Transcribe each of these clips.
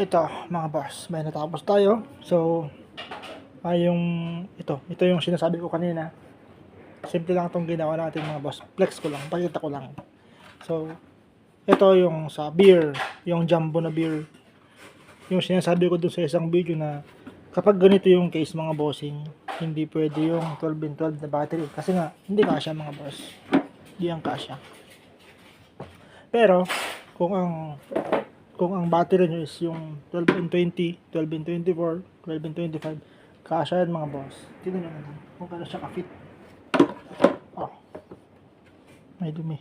Ito mga boss, may natapos tayo. So, yung ito yung sinasabi ko kanina. Simple lang itong ginawa natin mga boss. Flex ko lang, pakita ko lang. So, ito yung sa beer, yung jumbo na beer. Yung sinasabi ko dun sa isang video na kapag ganito yung case mga bossing, hindi pwede yung 12 in 12 na battery. Kasi nga, hindi kasya mga boss. Hindi ang kasya. Pero, kung ang battery nyo is yung 12 in 20, 12 in 24, 12 in 25, kasya yan mga boss. Tignan nyo naman kung kano siya ka-fit. Oh, may dumi.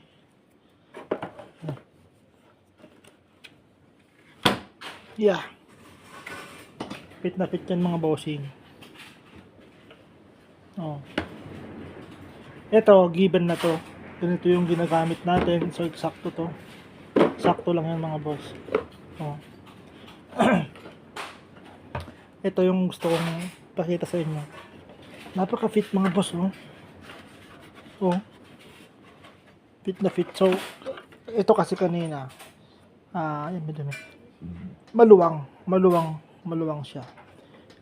Yeah. Fit na fit yan mga bossing. Oh. Ito, given na to. Ganito yung ginagamit natin. So, eksakto to. Sakto lang yan mga boss. Oh. Ito yung gusto kong pakita sa inyo. Napaka-fit mga boss, oh. Oh. Fit na fit. So, ito kasi kanina. Yan, medyo maluwang siya.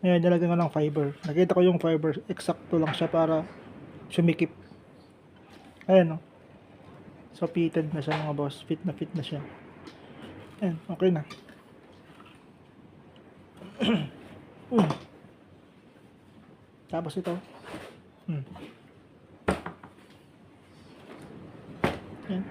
Ngayon, nilagyan ko ng fiber. Nakita ko yung fiber, eksakto lang siya para sumikip. Ayan, oh. So, fitted na siya mga boss. Fit na siya. Ayan, okay na. Tapos ito. Yan.